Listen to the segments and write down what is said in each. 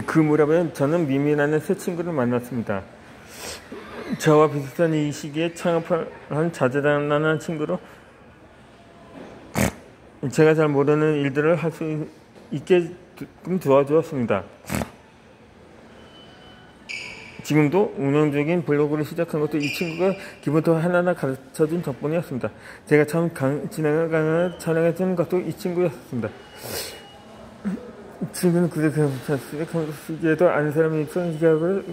그 무렵에 저는 미미라는 새 친구를 만났습니다. 저와 비슷한 이 시기에 창업한 자잘한 친구로 제가 잘 모르는 일들을 할 수 있게 도와주었습니다. 지금도 운영적인 블로그를 시작한 것도 이 친구가 기본부터 하나하나 가르쳐준 덕분이었습니다. 제가 처음 진행을 촬영해준 것도 이 친구였습니다. 친구는 그래서 시기에도 아는 사람이 있었는 기억을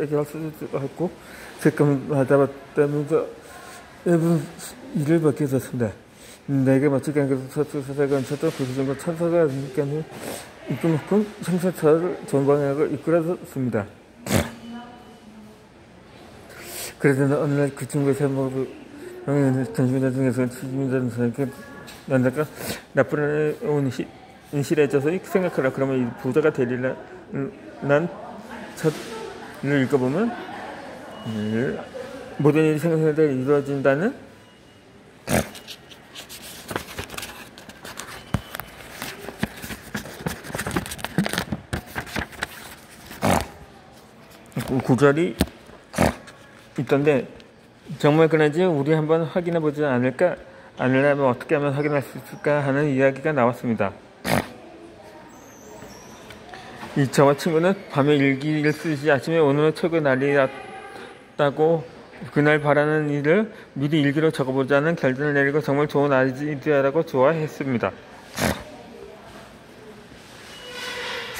얘기할 수도 없고 색감 받아봤다면서 일본 일을 받게 됐습니다. 내게 맞추게 한 것은 사사가 얹혀도 그 정도 천사가 아니니까는 이끌만큼 생산차를 좋은 방향으로 이끌어줬습니다. 그래서 어느 날 그 친구의 제목을 전시민자 중에서 지민자는 사람께 남자가 나쁜 온 인실해져서 생각하라. 그러면 이 부자가 되리라. 난 책을 읽어보면 모든 일이 생각해서 이루어진다는 구절이 있던데 정말 그런지 우리 한번 확인해 보지 않을까? 않으려면 어떻게 하면 확인할 수 있을까 하는 이야기가 나왔습니다. 저와 친구는 밤에 일기를 쓰시 아침에 오늘은 최고의 날이었다고 그날 바라는 일을 미리 일기로 적어보자는 결단을 내리고 정말 좋은 아이디어라고 좋아했습니다.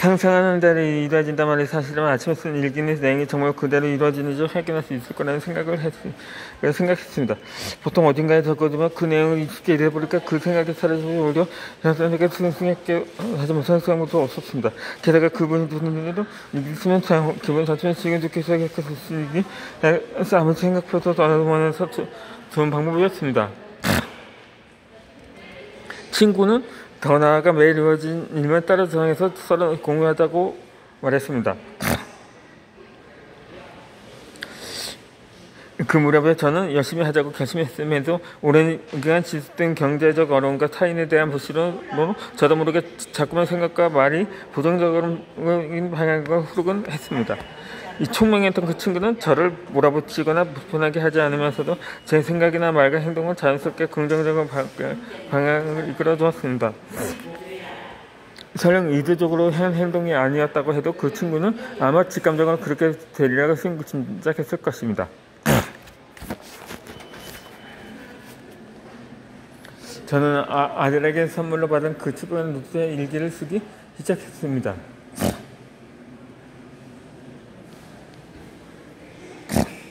상상하는 대로 이루어진단 말이 사실은 아침에 쓴 일기의 내용이 정말 그대로 이루어지는지 확인할 수 있을 거라는 생각했습니다. 보통 어딘가에 적어두면 그 내용을 익숙게 잃어버릴까 그 생각이 사라지고 오히려 자신에게 생각해 하지 못한 것도 없었습니다. 게다가 그분이 누군지도 읽으면 기분 자체는 지금 듣기 시작했을 수 있기 아무 생각보다 더 많아서 좋은 방법이었습니다. 친구는 더 나아가 매일 이루어진 일만 따로 정해서 서로 공유하자고 말했습니다. 그 무렵에 저는 열심히 하자고 결심했음에도 오랜 기간 지속된 경제적 어려움과 타인에 대한 부시로 저도 모르게 자꾸만 생각과 말이 부정적인 방향으로 흐르곤 했습니다. 이 총명했던 그 친구는 저를 몰아붙이거나 불편하게 하지 않으면서도 제 생각이나 말과 행동을 자연스럽게 긍정적인 방향을 이끌어 주었습니다. 설령 의도적으로 한 행동이 아니었다고 해도 그 친구는 아마 직감적으로 그렇게 되리라고 짐작했을 것입니다. 저는 아들에게 선물로 받은 그 특별한 노트에 일기를 쓰기 시작했습니다.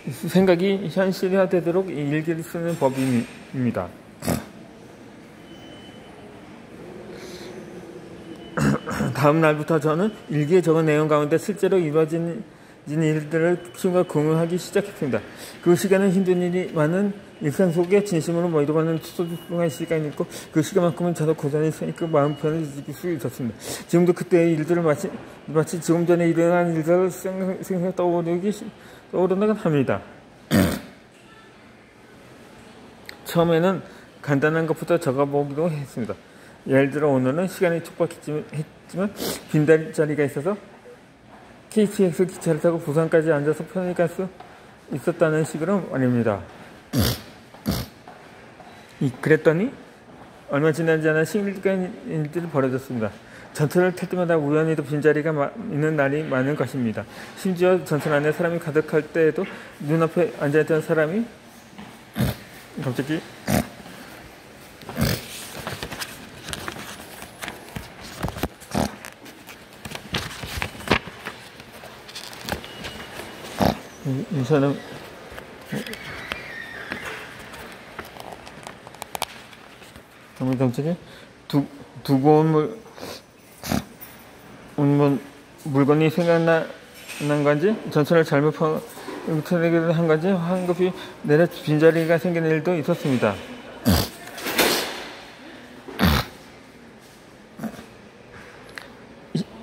생각이 현실화되도록 일기를 쓰는 법입니다. 다음 날부터 저는 일기에 적은 내용 가운데 실제로 이루어진 일들을 친구와 공유하기 시작했습니다. 그 시간은 힘든 일이 많은 일상 속에 진심으로 모이도가는 소중한 시간이었고 그 시간만큼은 저도 고전히 그 마음 편을 느낄 수 있었습니다. 지금도 그때의 일들을 마치 지금 전에 일어난 일들을 생생 떠오르곤 합니다. 처음에는 간단한 것부터 적어보기도 했습니다. 예를 들어 오늘은 시간이 촉박했지만 빈자리가 있어서 KTX 기차를 타고 부산까지 앉아서 편히 갈 수 있었다는 식으로 말입니다. 그랬더니 얼마 지나지 않아 신기한 일들이 벌어졌습니다. 전철을 탈 때마다 우연히도 빈자리가 있는 날이 많은 것입니다. 심지어 전철 안에 사람이 가득할 때에도 눈앞에 앉아있던 사람이 갑자기 이 사람 갑자기 두고 온 물건이 생각난 건지 전철을 잘못 한 건지 황급히 내려 빈자리가 생기는 일도 있었습니다.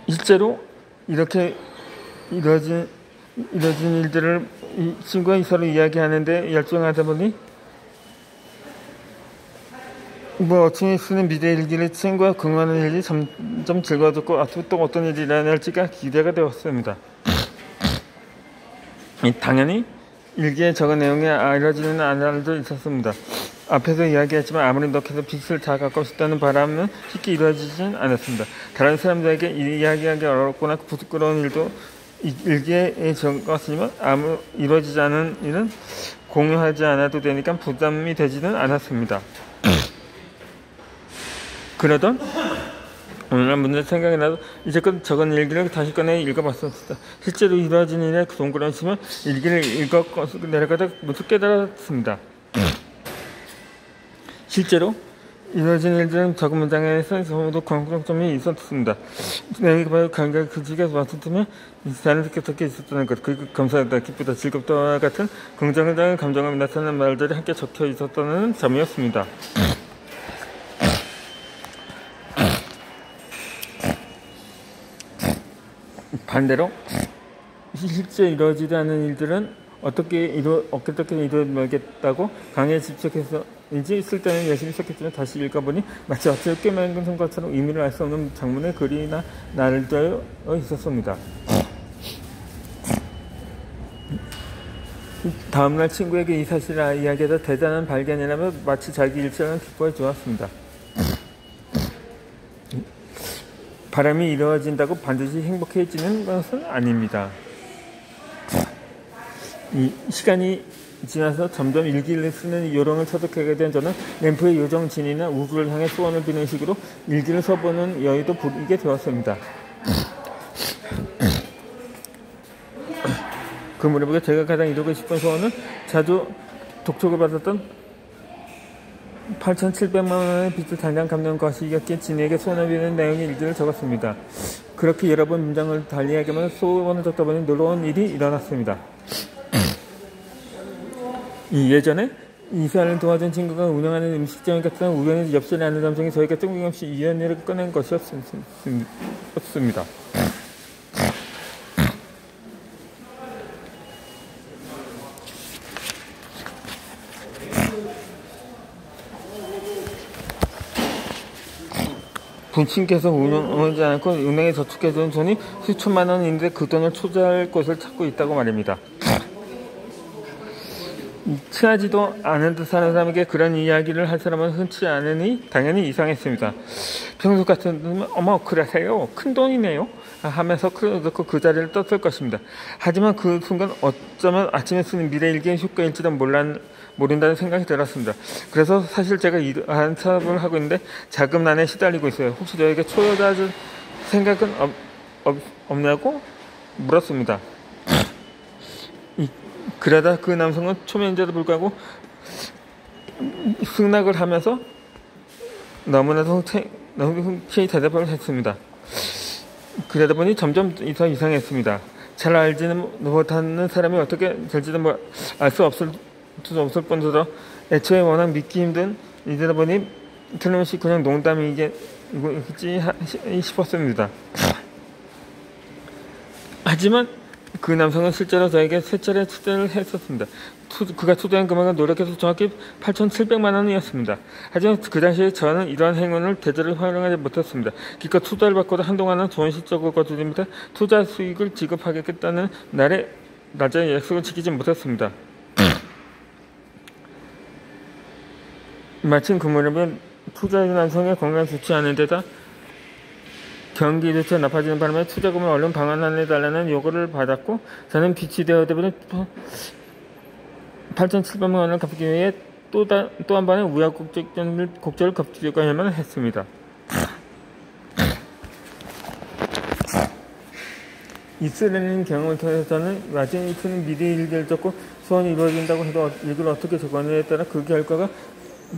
실제로 이렇게 이루어진 일들을 이 친구가 서로 이야기하는데 열중하다 보니 아침에 쓰는 미래 일기를 친구와 공유하는 일이 점점 즐거워졌고 앞으로 또 어떤 일이 일어날지가 기대가 되었습니다. 당연히 일기에 적은 내용이 알려지는 아날도 있었습니다. 앞에서 이야기했지만 아무리 노력해서 빛을 다 갖고 싶다는 바람은 쉽게 이루어지진 않았습니다. 다른 사람들에게 이야기하기 어렵거나 부끄러운 일도 일기에 적었지만 아무 이루어지지 않은 일은 공유하지 않아도 되니까 부담이 되지는 않았습니다. 그러던 오늘날 문제 생각이 나도 이제껏 적은 일기를 다시 꺼내 읽어봤었다. 실제로 이루어진 일에 동그라미치면 일기를 읽어 내려가다 무척 깨달았습니다. 실제로 이루어진 일들은 적은 문장에서 모두 공통점이 있었습니다. 내용이 바로 감각 그지가 왔었으면 자연스럽게 있었다는 것, 그리고 감사하다, 기쁘다, 즐겁다와 같은 긍정적인 감정을 나타내는 말들이 함께 적혀 있었다는 점이었습니다. 반대로 실제 이루어지지 않은 일들은 어떻게 이루어지겠다고 강의에 집착해서 인지 있을 때는 열심히 시작했지만 다시 읽어보니 마치 어찌 꿰맨 것처럼 의미를 알 수 없는 장문의 글이나 날짜에 있었습니다. 다음날 친구에게 이 사실을 이야기하다 대단한 발견이라며 마치 자기 일처럼 기뻐해 주었습니다. 바람이 이루어진다고 반드시 행복해지는 것은 아닙니다. 이 시간이 지나서 점점 일기를 쓰는 요령을 터득하게 된 저는 램프의 요정진이나 우주를 향해 소원을 비는 식으로 일기를 써보는 여유도 부리게 되었습니다. 그 무렵에 제가 가장 이루고 싶은 소원은 자주 독촉을 받았던 8,700만 원의 빚을 당장 갚는 것이었기에 진에게 소원을 비는 내용의 일기를 적었습니다. 그렇게 여러 번 문장을 달리하기만 소원을 적다 보니 놀라운 일이 일어났습니다. 예전에 이사를 도와준 친구가 운영하는 음식점에 갔던 우연히 엽서를 아는 남성이 저희가 뜬금없이 이 연애를 꺼낸 것이었습니다. 분친께서 운영하지 않고 은행에 저축해둔 돈이 수천만 원인데 그 돈을 투자할 곳을 찾고 있다고 말입니다. 친하지도 않은 듯 사는 사람에게 그런 이야기를 할 사람은 흔치 않으니 당연히 이상했습니다. 평소 같으면 어머 그러세요? 큰 돈이네요? 하면서 그 자리를 떴을 것입니다. 하지만 그 순간 어쩌면 아침에 쓰는 미래일기의 효과일지도 모른다는 생각이 들었습니다. 그래서 사실 제가 이러한 사업을 하고 있는데 자금난에 시달리고 있어요. 혹시 저에게 초여자줄 생각은 없냐고 물었습니다. 그러다 그 남성은 초면인데도 불구하고 승낙을 하면서 너무나도 흔쾌히 대답을 했습니다. 그러다 보니 점점 더 이상했습니다. 잘 알지는 못하는 사람이 어떻게 될지도 알 수 없을 뿐더러 애초에 워낙 믿기 힘든 이러다 보니 틀림없이 그냥 농담이겠지 싶었습니다. 하지만 그 남성은 실제로 저에게 세 차례 투자를 했었습니다. 그가 투자한 금액은 노력해서 정확히 8,700만 원이었습니다. 하지만 그 당시에 저는 이러한 행운을 대대로 활용하지 못했습니다. 기껏 투자를 받고도 한동안은 좋은 실적을 거두면서 투자 수익을 지급하겠다는 날에 약속을 지키지 못했습니다. 마침 그 무렵에 투자한 남성의 건강이 좋지 않은 데다 경기조차 나빠지는 바람에 투자금을 얼른 방환해달라는 요구를 받았고 저는 빚이 되어버린 8,700만 원을 갚기 위해 또 한 번의 우여곡절을 겪어야만 했습니다. 이 쓰레기는 경험을 통해서 저는 나중에 쓰는 미래 일기를 적고 소원이 이루어진다고 해도 일기를 어떻게 적었느냐에 따라 그 결과가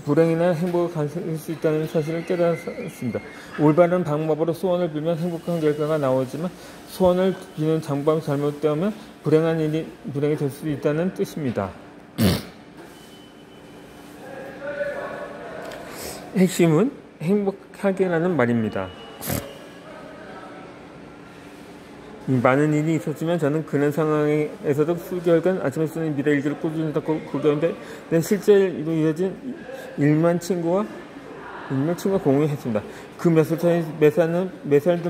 불행이나 행복을 가질 수 있다는 사실을 깨달았습니다. 올바른 방법으로 소원을 빌면 행복한 결과가 나오지만 소원을 비는 방법이 잘못되면 불행이 될 수 있다는 뜻입니다. 핵심은 행복하게라는 말입니다. 많은 일이 있었지만 저는 그런 상황에서도 수개월간 아침에 쓰는 미래일기를 꾸준히 닦고 그가운데 실제로 이루어진 일만 친구와 을 친구와 공유했습니다. 그 몇살 차이 매사는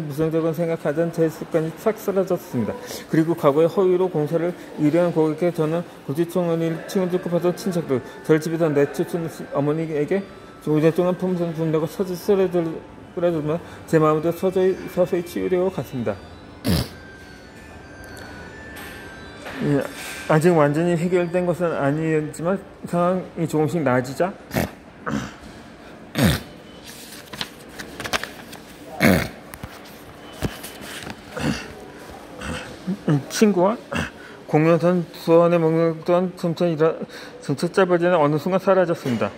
부정적으로 생각하던 제 습관이 싹 사라졌습니다. 그리고 과거에 허위로 공사를 의뢰한 고객에게 저는 고지총원이 친구들 급하던 친척들, 저를 집에서 내쫓은 어머니에게 오랫동안 품선 분다고 쓰러들면 제 마음도 서서히 치유되어 갔습니다. 아직 완전히 해결된 것은 아니었지만 상황이 조금씩 나아지자 친구와 공유하던 수원에 먹던 점차 짧아지는 어느 순간 사라졌습니다.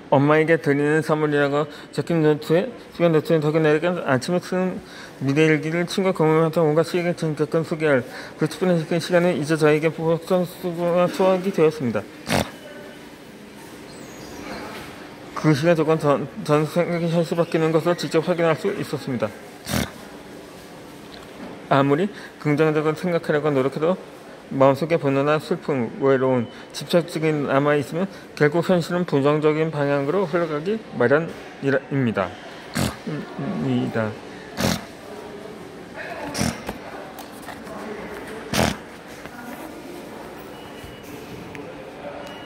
엄마에게 드리는 선물이라고 적힌 노트에 덕에 내려간 아침에 쓰는 미래일기를 친구와 공유하던 온갖 시에게 전격권 소개할 그 촉분의 시간은 이제 저에게 보석성수와 수학이 되었습니다. 그 시간 조건 전 생각이 현실 바뀌는 것을 직접 확인할 수 있었습니다. 아무리 긍정적으로 생각하려고 노력해도 마음속에 번뇌나 슬픔, 외로움, 집착증이 남아있으면 결국 현실은 부정적인 방향으로 흘러가기 마련입니다.